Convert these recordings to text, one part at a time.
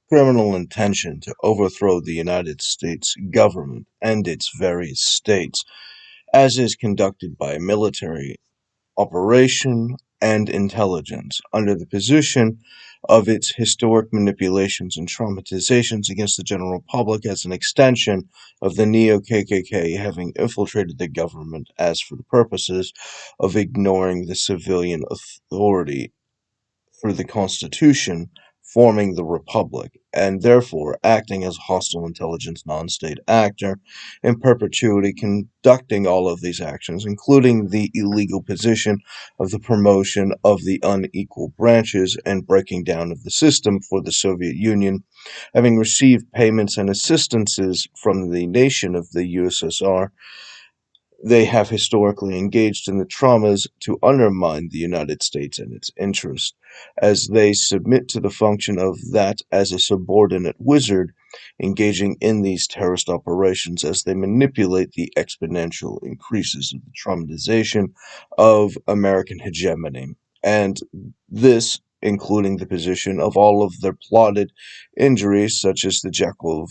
criminal intention to overthrow the United States government and its various states, as is conducted by military operation and intelligence, under the position of its historic manipulations and traumatizations against the general public as an extension of the NeoKKK having infiltrated the government as for the purposes of ignoring the civilian authority through the Constitution forming the Republic, and therefore acting as a hostile intelligence non-state actor in perpetuity, conducting all of these actions, including the illegal position of the promotion of the unequal branches and breaking down of the system for the Soviet Union, having received payments and assistances from the nation of the USSR. They have historically engaged in the traumas to undermine the United States and its interests, as they submit to the function of that as a subordinate wizard, engaging in these terrorist operations as they manipulate the exponential increases of the traumatization of American hegemony. And this, including the position of all of their plotted injuries, such as the Jekyll of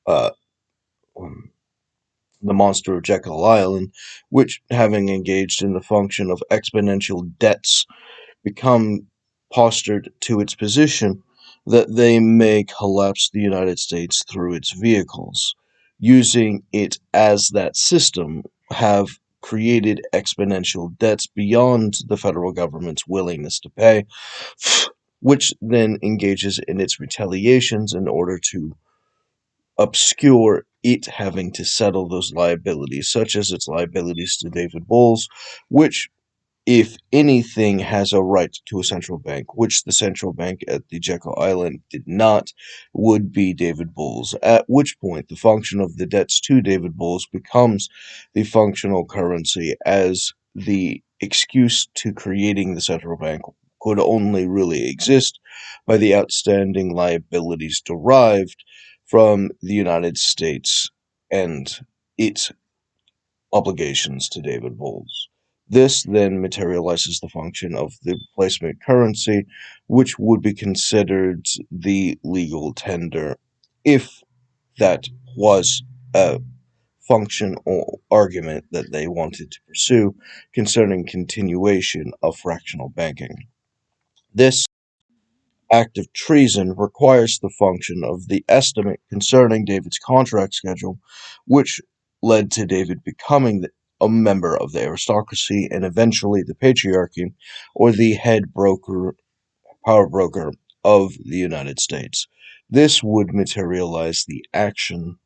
uh, the monster of Jekyll Island, which, having engaged in the function of exponential debts, become postured to its position that they may collapse the United States through its vehicles. Using it as that system, have created exponential debts beyond the federal government's willingness to pay, which then engages in its retaliations in order to obscure it having to settle those liabilities, such as its liabilities to David Boles, which, if anything, has a right to a central bank, which the central bank at the Jekyll Island did not, would be David Boles, at which point the function of the debts to David Boles becomes the functional currency, as the excuse to creating the central bank could only really exist by the outstanding liabilities derived from the United States and its obligations to David Boles. This then materializes the function of the replacement currency, which would be considered the legal tender if that was a function or argument that they wanted to pursue concerning continuation of fractional banking. This act of treason requires the function of the estimate concerning David's contract schedule, which led to David becoming a member of the aristocracy and eventually the patriarchy, or the head broker, power broker of the United States. This would materialize the action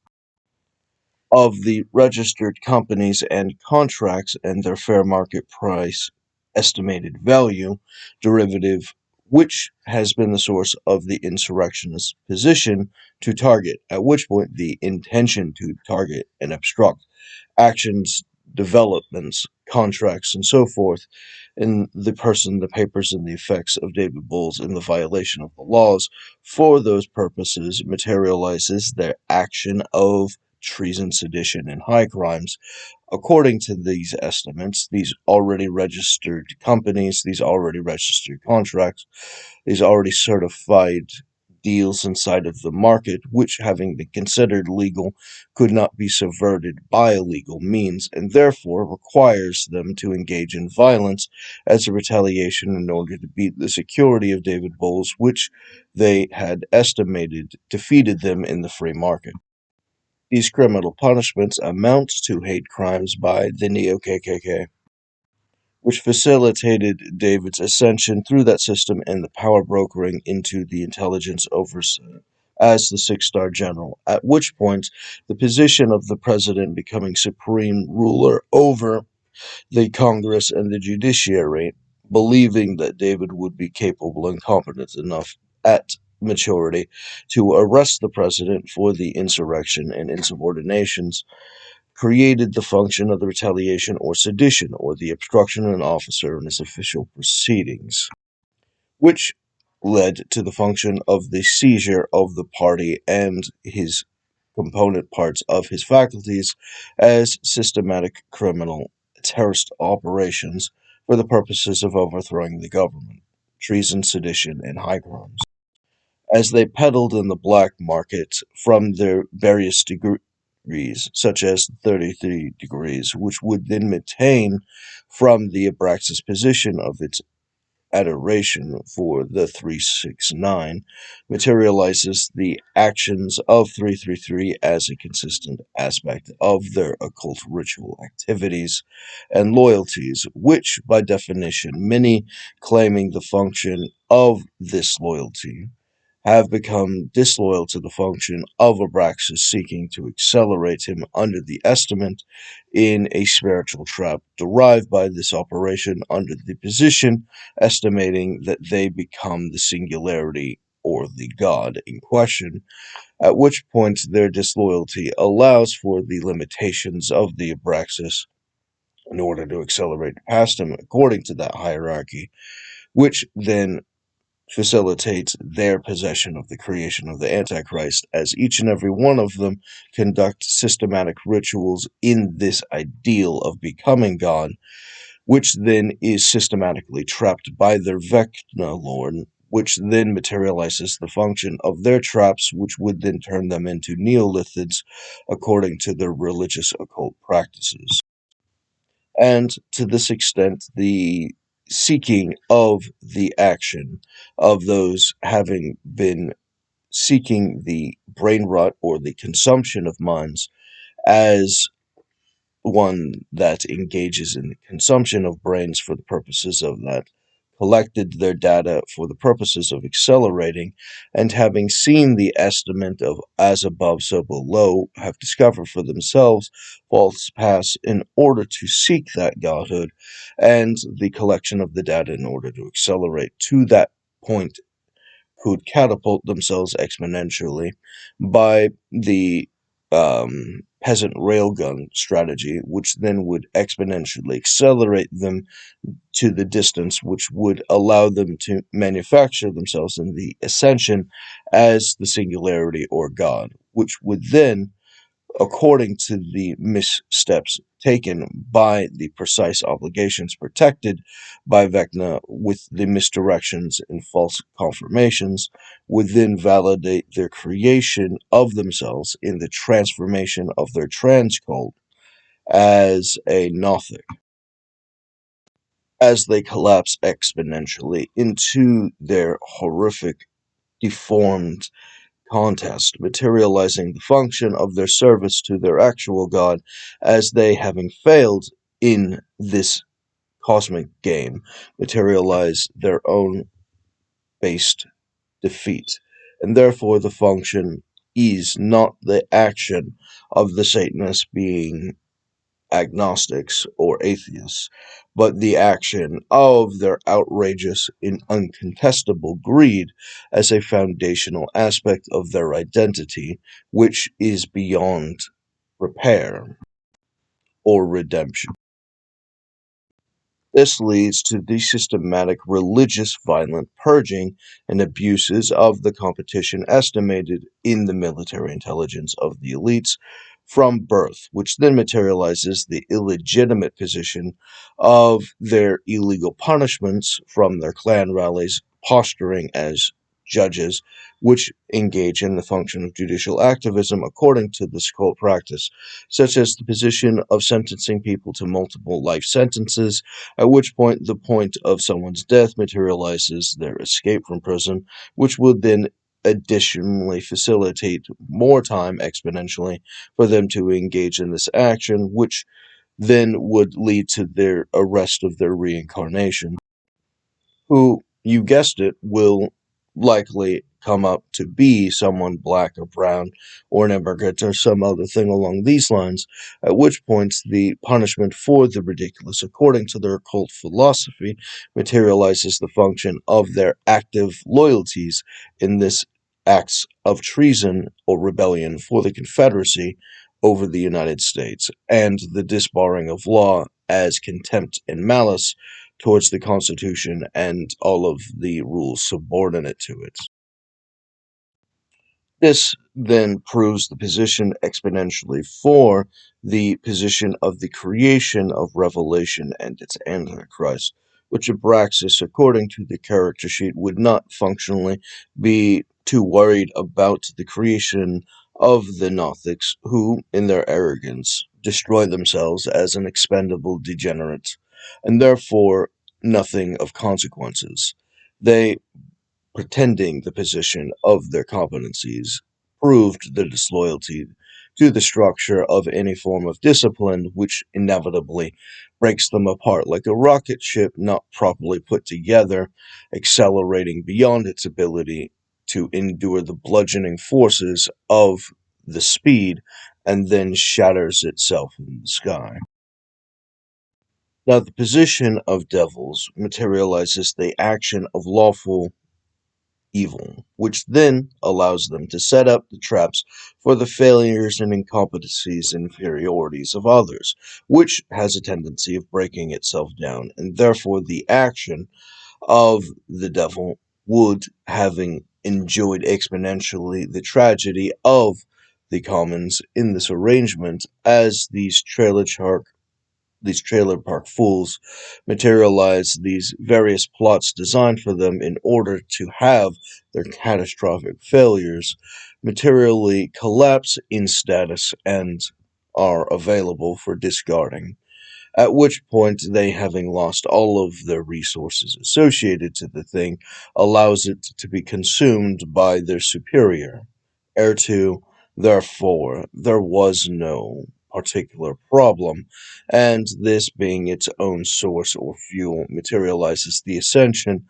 of the registered companies and contracts and their fair market price estimated value derivative, which has been the source of the insurrectionist position to target, at which point the intention to target and obstruct actions, developments, contracts, and so forth in the person, the papers, and the effects of David Boles in the violation of the laws for those purposes materializes their action of treason, sedition, and high crimes. According to these estimates, these already registered companies, these already registered contracts, these already certified deals inside of the market, which, having been considered legal, could not be subverted by illegal means, and therefore requires them to engage in violence as a retaliation in order to beat the security of David Boles, which they had estimated defeated them in the free market. These criminal punishments amount to hate crimes by the NeoKKK, which facilitated David's ascension through that system and the power brokering into the intelligence oversight as the six-star general, at which point the position of the president becoming supreme ruler over the Congress and the judiciary, believing that David would be capable and competent enough at maturity to arrest the president for the insurrection and insubordinations, created the function of the retaliation or sedition or the obstruction of an officer in his official proceedings, which led to the function of the seizure of the party and his component parts of his faculties as systematic criminal terrorist operations for the purposes of overthrowing the government, treason, sedition, and high crimes. as they peddled in the black market from their various degrees, such as 33 degrees, which would then maintain from the Abraxas position of its adoration for the 369, materializes the actions of 333 as a consistent aspect of their occult ritual activities and loyalties, which, by definition, many claiming the function of this loyalty have become disloyal to the function of Abraxas, seeking to accelerate him under the estimate in a spiritual trap derived by this operation under the position, estimating that they become the singularity or the God in question, at which point their disloyalty allows for the limitations of the Abraxas in order to accelerate past him according to that hierarchy, which then facilitates their possession of the creation of the Antichrist, as each and every one of them conduct systematic rituals in this ideal of becoming God, which then is systematically trapped by their Vecna Lord, which then materializes the function of their traps, which would then turn them into Neolithids according to their religious occult practices. And to this extent, the seeking of the action of those having been seeking the brain rot or the consumption of minds as one that engages in the consumption of brains for the purposes of that, collected their data for the purposes of accelerating, and having seen the estimate of as above so below, have discovered for themselves false paths in order to seek that godhood, and the collection of the data in order to accelerate to that point could catapult themselves exponentially by the peasant railgun strategy, which then would exponentially accelerate them to the distance which would allow them to manufacture themselves in the ascension as the singularity or God, which would then, according to the missteps taken by the precise obligations protected by Vecna with the misdirections and false confirmations, would then validate their creation of themselves in the transformation of their trans cult as a Gothic, as they collapse exponentially into their horrific, deformed contest, materializing the function of their service to their actual God, as they, having failed in this cosmic game, materialize their own based defeat. And therefore, the function is not the action of the Satanists being agnostics or atheists, but the action of their outrageous and uncontestable greed as a foundational aspect of their identity, which is beyond repair or redemption. This leads to the systematic religious violent purging and abuses of the competition estimated in the military intelligence of the elites from birth, which then materializes the illegitimate position of their illegal punishments from their clan rallies, posturing as judges, which engage in the function of judicial activism according to this cult practice, such as the position of sentencing people to multiple life sentences, at which point the point of someone's death materializes their escape from prison, which would then additionally facilitate more time exponentially for them to engage in this action, which then would lead to their arrest of their reincarnation, who, you guessed it, will likely come up to be someone black or brown or an immigrant or some other thing along these lines, at which points the punishment for the ridiculous, according to their occult philosophy, materializes the function of their active loyalties in this acts of treason or rebellion for the Confederacy over the United States, and the disbarring of law as contempt and malice towards the Constitution and all of the rules subordinate to it. This then proves the position exponentially for the position of the creation of Revelation and its Antichrist, which Abraxas, according to the character sheet, would not functionally be too worried about the creation of the Gnostics, who, in their arrogance, destroy themselves as an expendable degenerate, and therefore nothing of consequences. They, pretending the position of their competencies, proved their disloyalty to the structure of any form of discipline, which inevitably breaks them apart like a rocket ship not properly put together, accelerating beyond its ability to endure the bludgeoning forces of the speed, and then shatters itself in the sky. Now, the position of devils materializes the action of lawful evil, which then allows them to set up the traps for the failures and incompetencies and inferiorities of others, which has a tendency of breaking itself down, and therefore the action of the devil would, having enjoyed exponentially the tragedy of the commons in this arrangement, as these trailer park fools materialize these various plots designed for them in order to have their catastrophic failures materially collapse in status and are available for discarding. At which point, they, having lost all of their resources associated to the thing, allows it to be consumed by their superior. Ergo, therefore, there was no particular problem, and this being its own source or fuel materializes the ascension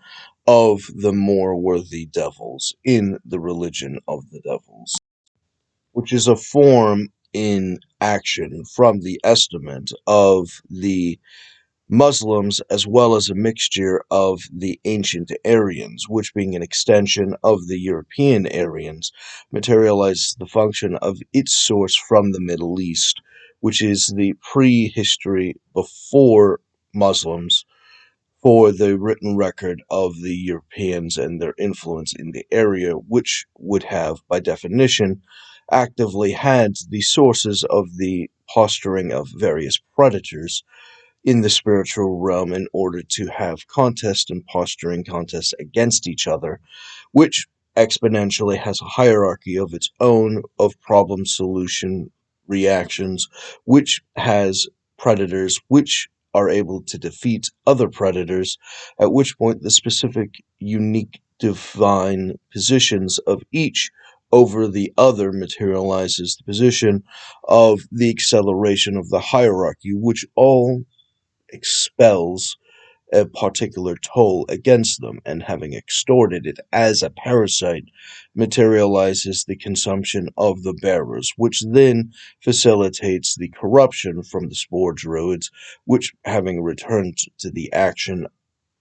of the more worthy devils in the religion of the devils, which is a form in action from the estimate of the Muslims, as well as a mixture of the ancient Aryans, which, being an extension of the European Aryans, materializes the function of its source from the Middle East, which is the prehistory before Muslims, for the written record of the Europeans and their influence in the area, which would have, by definition, actively had the sources of the posturing of various predators in the spiritual realm in order to have contest and posturing contests against each other, which exponentially has a hierarchy of its own of problem solution reactions, which has predators which are able to defeat other predators, at which point the specific unique divine positions of each over the other materializes the position of the acceleration of the hierarchy, which all expels a particular toll against them, and having extorted it as a parasite, materializes the consumption of the bearers, which then facilitates the corruption from the spore druids, which, having returned to the action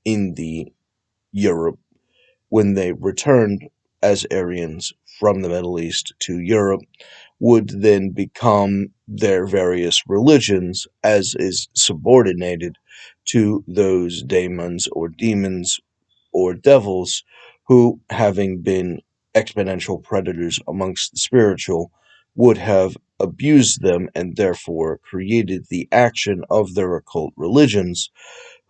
in the Europe, when they returned as Aryans from the Middle East to Europe, would then become their various religions, as is subordinated to those daemons or demons or devils who, having been exponential predators amongst the spiritual, would have abused them and therefore created the action of their occult religions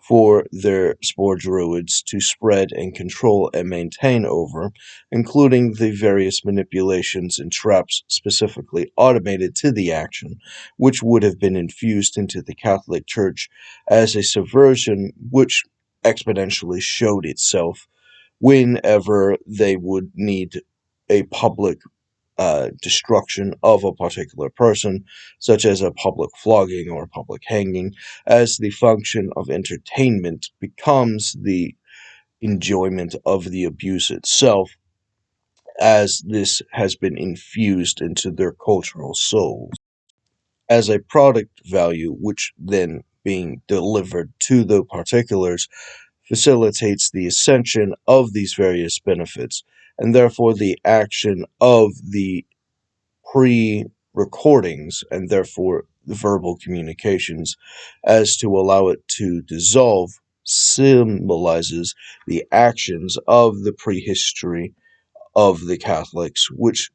for their spore druids to spread and control and maintain over, including the various manipulations and traps specifically automated to the action, which would have been infused into the Catholic Church as a subversion which exponentially showed itself whenever they would need a public destruction of a particular person, such as a public flogging or a public hanging, as the function of entertainment becomes the enjoyment of the abuse itself, as this has been infused into their cultural souls as a product value, which then being delivered to the particulars facilitates the ascension of these various benefits, and therefore the action of the pre-recordings and therefore the verbal communications as to allow it to dissolve symbolizes the actions of the prehistory of the Catholics, which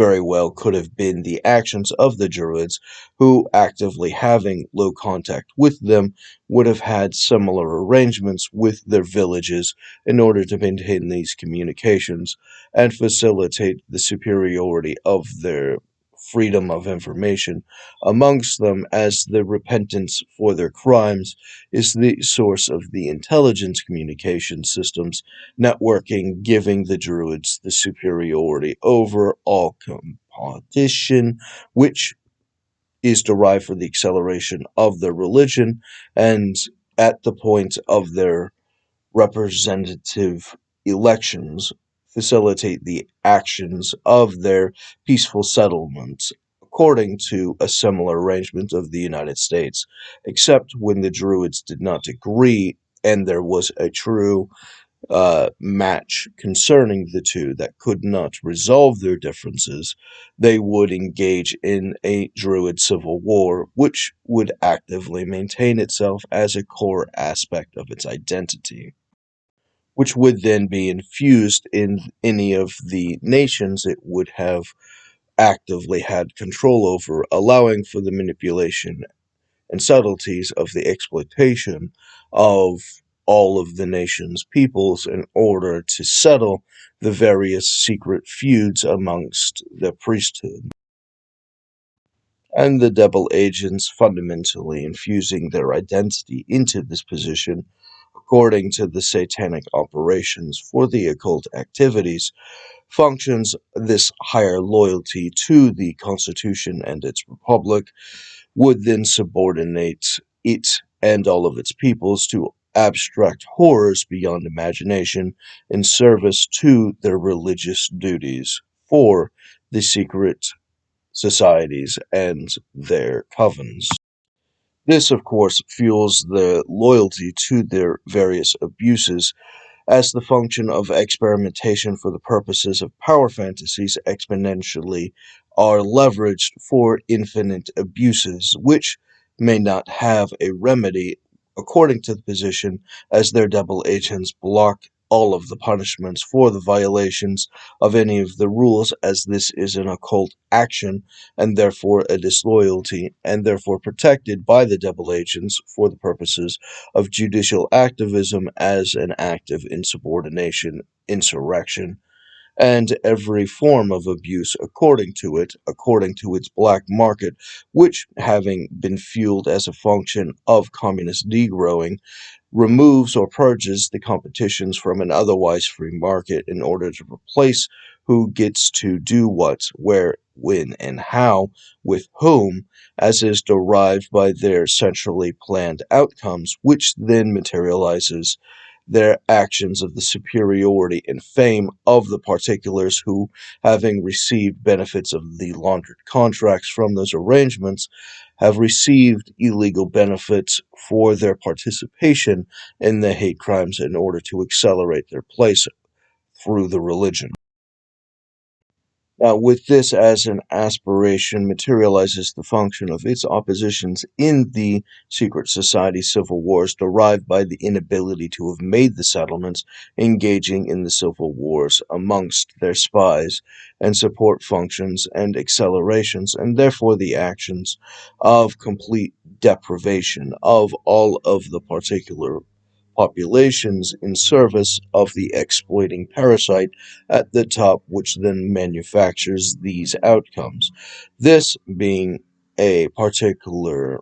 very well could have been the actions of the Druids, who, actively having low contact with them, would have had similar arrangements with their villages in order to maintain these communications and facilitate the superiority of their freedom of information amongst them, as the repentance for their crimes is the source of the intelligence communication systems networking, giving the Druids the superiority over all competition, which is derived from the acceleration of their religion, and at the point of their representative elections, facilitate the actions of their peaceful settlements according to a similar arrangement of the United States, except when the Druids did not agree and there was a true match concerning the two that could not resolve their differences, they would engage in a Druid civil war, which would actively maintain itself as a core aspect of its identity, which would then be infused in any of the nations it would have actively had control over, allowing for the manipulation and subtleties of the exploitation of all of the nation's peoples in order to settle the various secret feuds amongst the priesthood. And the double agents fundamentally infusing their identity into this position according to the satanic operations for the occult activities functions this higher loyalty to the Constitution and its republic would then subordinate it and all of its peoples to abstract horrors beyond imagination in service to their religious duties for the secret societies and their covens. This, of course, fuels the loyalty to their various abuses as the function of experimentation for the purposes of power fantasies exponentially are leveraged for infinite abuses, which may not have a remedy according to the position, as their double agents block all of the punishments for the violations of any of the rules, as this is an occult action and therefore a disloyalty, and therefore protected by the double agents for the purposes of judicial activism as an act of insubordination, insurrection, and every form of abuse according to it, according to its black market, which, having been fueled as a function of communist degrowing, removes or purges the competitions from an otherwise free market in order to replace who gets to do what, where, when, and how, with whom, as is derived by their centrally planned outcomes, which then materializes their actions of the superiority and fame of the particulars who, having received benefits of the laundered contracts from those arrangements, have received illegal benefits for their participation in the hate crimes in order to accelerate their place through the religion. Now, with this as an aspiration materializes the function of its oppositions in the secret society civil wars derived by the inability to have made the settlements, engaging in the civil wars amongst their spies and support functions and accelerations, and therefore the actions of complete deprivation of all of the particular populations in service of the exploiting parasite at the top, which then manufactures these outcomes. This being a particular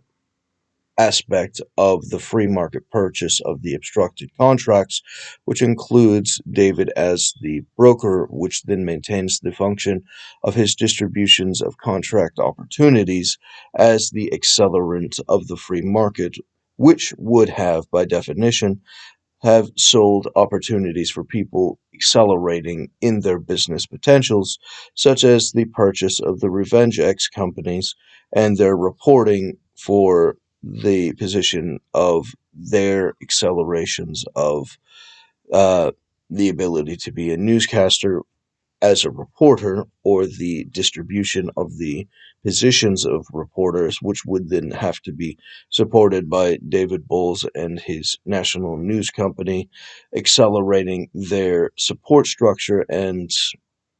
aspect of the free market purchase of the obstructed contracts, which includes David as the broker, which then maintains the function of his distributions of contract opportunities as the accelerant of the free market, which would have, by definition, have sold opportunities for people accelerating in their business potentials, such as the purchase of the Revenge X companies and their reporting for the position of their accelerations of uh, the ability to be a newscaster as a reporter, or the distribution of the positions of reporters, which would then have to be supported by David Boles and his national news company, accelerating their support structure and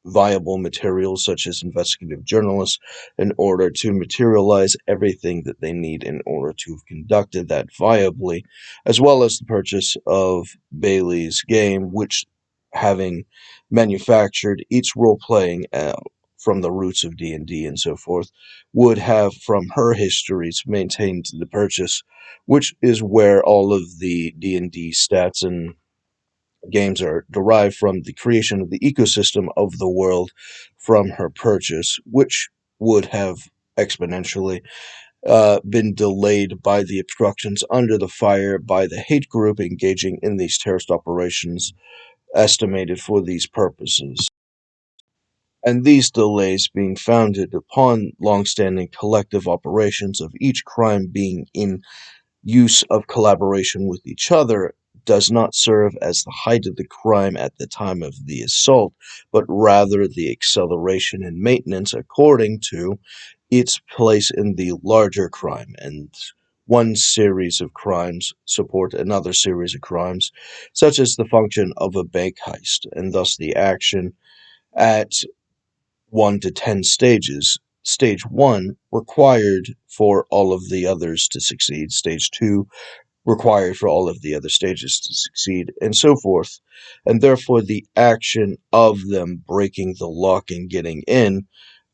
viable materials such as investigative journalists in order to materialize everything that they need in order to have conducted that viably, as well as the purchase of Bailey's game, which, having manufactured each role-playing from the roots of D&D and so forth, would have from her histories maintained the purchase, which is where all of the D&D stats and games are derived from the creation of the ecosystem of the world from her purchase, which would have exponentially been delayed by the obstructions under the fire by the hate group engaging in these terrorist operations estimated for these purposes. And these delays being founded upon long-standing collective operations of each crime being in use of collaboration with each other does not serve as the height of the crime at the time of the assault, but rather the acceleration and maintenance according to its place in the larger crime. And one series of crimes support another series of crimes, such as the function of a bank heist, and thus the action at 1 to 10 stages. Stage 1 required for all of the others to succeed. Stage 2 required for all of the other stages to succeed, and so forth. And therefore, the action of them breaking the lock and getting in,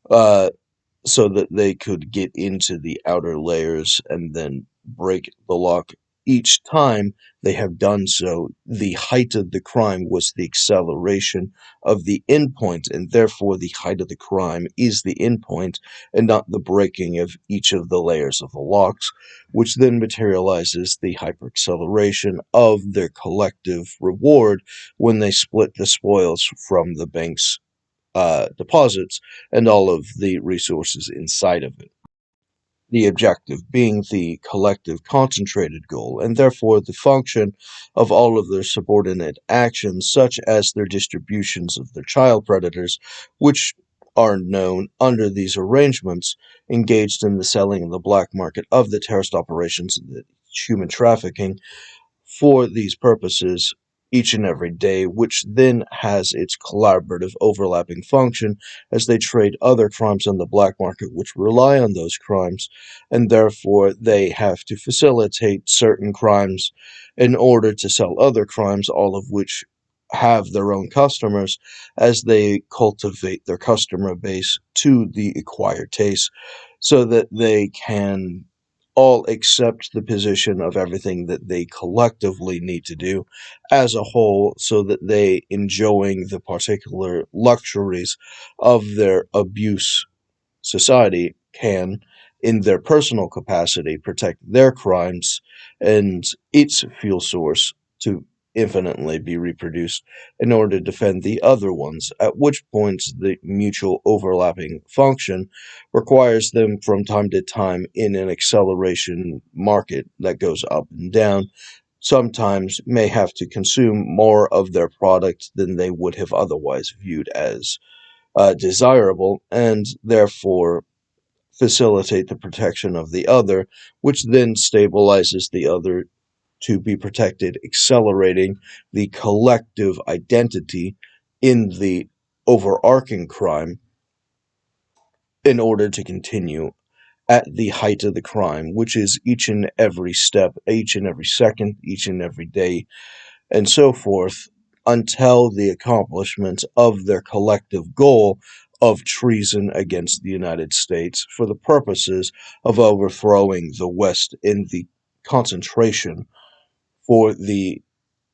so that they could get into the outer layers and then break the lock. Each time they have done so, the height of the crime was the acceleration of the endpoint, and therefore the height of the crime is the endpoint and not the breaking of each of the layers of the locks, which then materializes the hyperacceleration of their collective reward when they split the spoils from the bank's deposits and all of the resources inside of it. The objective being the collective concentrated goal, and therefore the function of all of their subordinate actions, such as their distributions of their child predators, which are known under these arrangements, engaged in the selling in the black market of the terrorist operations and the human trafficking, for these purposes each and every day, which then has its collaborative overlapping function as they trade other crimes on the black market which rely on those crimes, and therefore they have to facilitate certain crimes in order to sell other crimes, all of which have their own customers as they cultivate their customer base to the acquired taste so that they can all accept the position of everything that they collectively need to do as a whole so that they enjoying the particular luxuries of their abuse society can in their personal capacity protect their crimes and its fuel source to infinitely be reproduced in order to defend the other ones, at which points the mutual overlapping function requires them from time to time in an acceleration market that goes up and down, sometimes may have to consume more of their product than they would have otherwise viewed as desirable, and therefore facilitate the protection of the other, which then stabilizes the other to be protected, accelerating the collective identity in the overarching crime in order to continue at the height of the crime, which is each and every step, each and every second, each and every day, and so forth, until the accomplishment of their collective goal of treason against the United States for the purposes of overthrowing the West in the concentration for the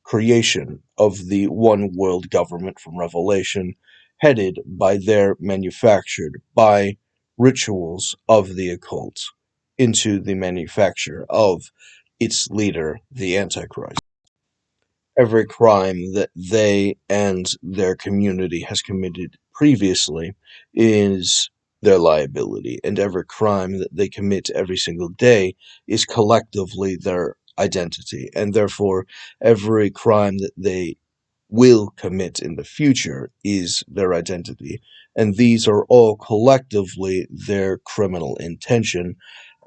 creation of the one world government from Revelation, headed by their manufactured by rituals of the occult into the manufacture of its leader, the Antichrist. Every crime that they and their community has committed previously is their liability, and every crime that they commit every single day is collectively their identity, and therefore every crime that they will commit in the future is their identity, and these are all collectively their criminal intention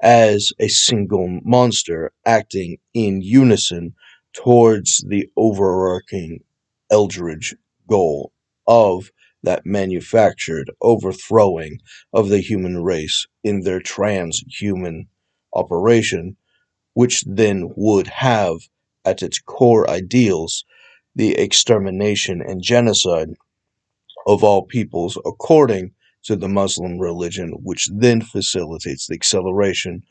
as a single monster acting in unison towards the overarching eldritch goal of that manufactured overthrowing of the human race in their transhuman operation, which then would have at its core ideals the extermination and genocide of all peoples according to the Muslim religion, which then facilitates the acceleration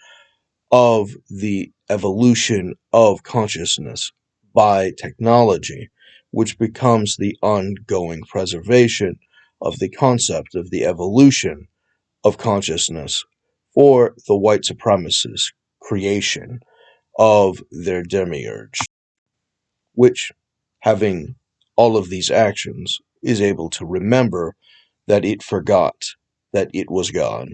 of the evolution of consciousness by technology, which becomes the ongoing preservation of the concept of the evolution of consciousness for the white supremacist creation of their demiurge, which, having all of these actions, is able to remember that it forgot that it was God.